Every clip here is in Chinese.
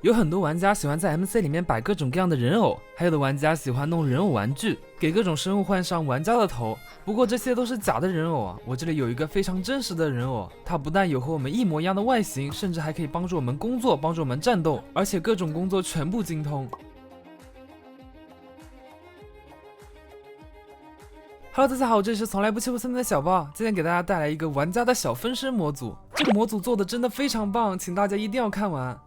有很多玩家喜欢在 MC 里面摆各种各样的人偶，还有的玩家喜欢弄人偶玩具，给各种生物换上玩家的头。不过这些都是假的人偶啊，我这里有一个非常真实的人偶，它不但有和我们一模一样的外形，甚至还可以帮助我们工作，帮助我们战斗，而且各种工作全部精通。Hello， 大家好，这里是从来不欺负村民的小豹，今天给大家带来一个玩家的小分身模组。这个模组做的真的非常棒，请大家一定要看完。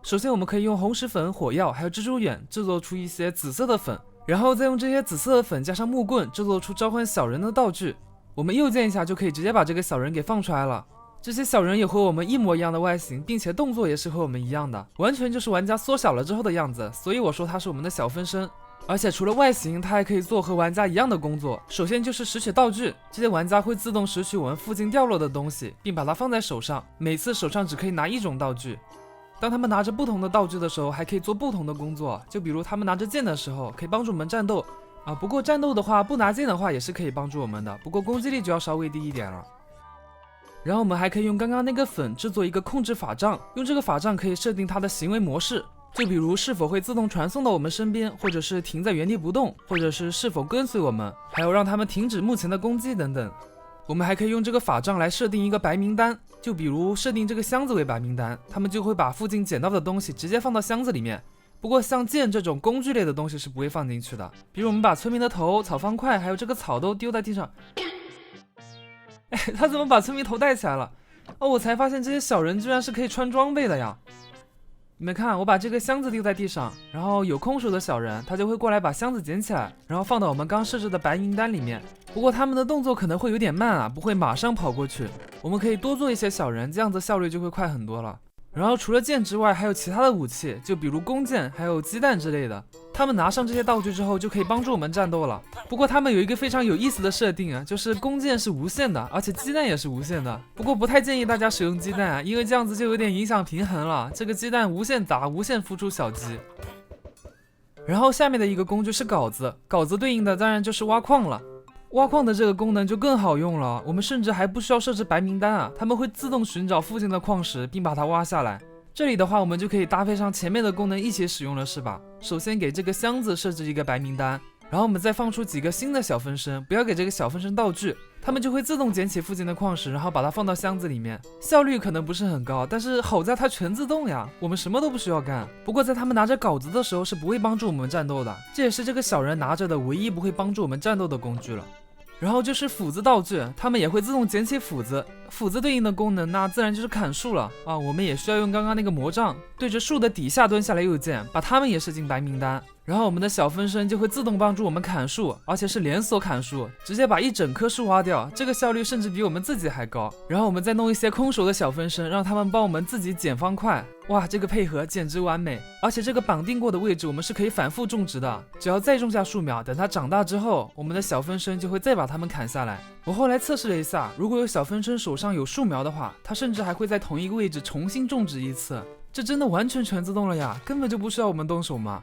首先我们可以用红石粉、火药还有蜘蛛眼制作出一些紫色的粉，然后再用这些紫色的粉加上木棍制作出召唤小人的道具。我们右键一下就可以直接把这个小人给放出来了。这些小人也和我们一模一样的外形，并且动作也是和我们一样的，完全就是玩家缩小了之后的样子，所以我说它是我们的小分身。而且除了外形，它还可以做和玩家一样的工作。首先就是拾取道具，这些玩家会自动拾取我们附近掉落的东西，并把它放在手上，每次手上只可以拿一种道具。当他们拿着不同的道具的时候，还可以做不同的工作，就比如他们拿着剑的时候，可以帮助我们战斗不过战斗的话，不拿剑的话也是可以帮助我们的，不过攻击力就要稍微低一点了。然后我们还可以用刚刚那个粉制作一个控制法杖，用这个法杖可以设定它的行为模式，就比如是否会自动传送到我们身边，或者是停在原地不动，或者是否跟随我们，还有让他们停止目前的攻击等等。我们还可以用这个法杖来设定一个白名单，就比如设定这个箱子为白名单，他们就会把附近捡到的东西直接放到箱子里面。不过像剑这种工具类的东西是不会放进去的，比如我们把村民的头、草方块还有这个草都丢在地上。他怎么把村民头带起来了？我才发现这些小人居然是可以穿装备的呀。你们看，我把这个箱子丢在地上，然后有空手的小人他就会过来把箱子捡起来，然后放到我们刚设置的白名单里面。不过他们的动作可能会有点慢不会马上跑过去。我们可以多做一些小人，这样子效率就会快很多了。然后除了剑之外，还有其他的武器，就比如弓箭还有鸡蛋之类的。他们拿上这些道具之后就可以帮助我们战斗了。不过他们有一个非常有意思的设定就是弓箭是无限的，而且鸡蛋也是无限的。不过不太建议大家使用鸡蛋因为这样子就有点影响平衡了，这个鸡蛋无限打，无限孵出小鸡。然后下面的一个工具是镐子，镐子对应的当然就是挖矿了。挖矿的这个功能就更好用了，我们甚至还不需要设置白名单他们会自动寻找附近的矿石并把它挖下来。这里的话我们就可以搭配上前面的功能一起使用了，是吧？首先给这个箱子设置一个白名单，然后我们再放出几个新的小分身，不要给这个小分身道具，他们就会自动捡起附近的矿石，然后把它放到箱子里面。效率可能不是很高，但是好在它全自动呀，我们什么都不需要干。不过在他们拿着镐子的时候是不会帮助我们战斗的，这也是这个小人拿着的唯一不会帮助我们战斗的工具了。然后就是斧子道具，他们也会自动捡起斧子，斧子对应的功能那自然就是砍树了我们也需要用刚刚那个魔杖对着树的底下蹲下来右键，把它们也设进白名单，然后我们的小分身就会自动帮助我们砍树，而且是连锁砍树，直接把一整棵树挖掉，这个效率甚至比我们自己还高。然后我们再弄一些空手的小分身，让他们帮我们自己捡方块，哇，这个配合简直完美。而且这个绑定过的位置我们是可以反复种植的，只要再种下树苗，等它长大之后，我们的小分身就会再把它们砍下来。我后来测试了一下，如果有小分身手上有树苗的话，它甚至还会在同一个位置重新种植一次，这真的完全全自动了呀，根本就不需要我们动手嘛。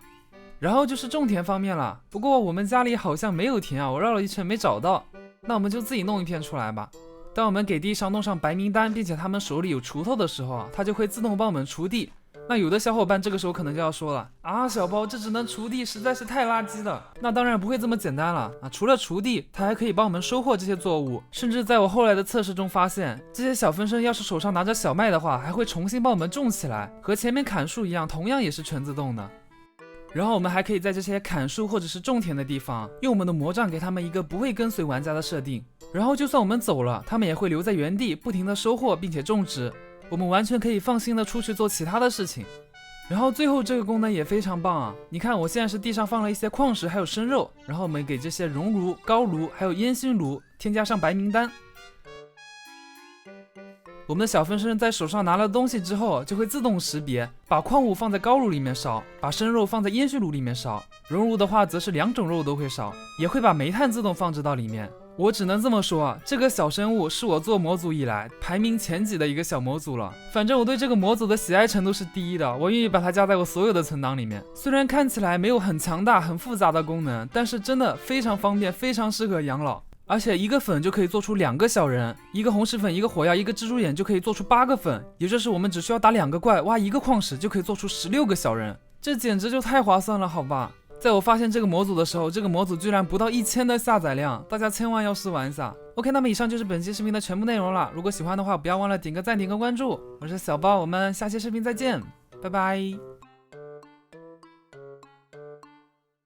然后就是种田方面了，不过我们家里好像没有田我绕了一圈没找到，那我们就自己弄一片出来吧。当我们给地上弄上白名单，并且他们手里有锄头的时候它就会自动帮我们锄地。那有的小伙伴这个时候可能就要说了小包这只能锄地，实在是太垃圾了。那当然不会这么简单了除了锄地，它还可以帮我们收获这些作物，甚至在我后来的测试中发现，这些小分身要是手上拿着小麦的话，还会重新帮我们种起来，和前面砍树一样，同样也是全自动的。然后我们还可以在这些砍树或者是种田的地方，用我们的魔杖给他们一个不会跟随玩家的设定，然后就算我们走了，他们也会留在原地不停的收获并且种植，我们完全可以放心的出去做其他的事情。然后最后这个功能也非常棒你看我现在是地上放了一些矿石还有生肉，然后我们给这些熔炉、高炉还有烟熏炉添加上白名单。我们的小分身在手上拿了东西之后，就会自动识别，把矿物放在高炉里面烧，把生肉放在烟熏炉里面烧，熔炉的话则是两种肉都会烧，也会把煤炭自动放置到里面。我只能这么说这个小生物是我做模组以来排名前几的一个小模组了。反正我对这个模组的喜爱程度是第一的，我愿意把它加在我所有的存档里面。虽然看起来没有很强大很复杂的功能，但是真的非常方便，非常适合养老。而且一个粉就可以做出2个小人，一个红石粉，一个火药，一个蜘蛛眼就可以做出8个粉，也就是我们只需要打2个怪，挖1个矿石就可以做出16个小人，这简直就太划算了，好吧？在我发现这个模组的时候，这个模组居然不到1000的下载量，大家千万要试玩一下。OK， 那么以上就是本期视频的全部内容了。如果喜欢的话，不要忘了点个赞，点个关注。我是小包，我们下期视频再见，拜拜。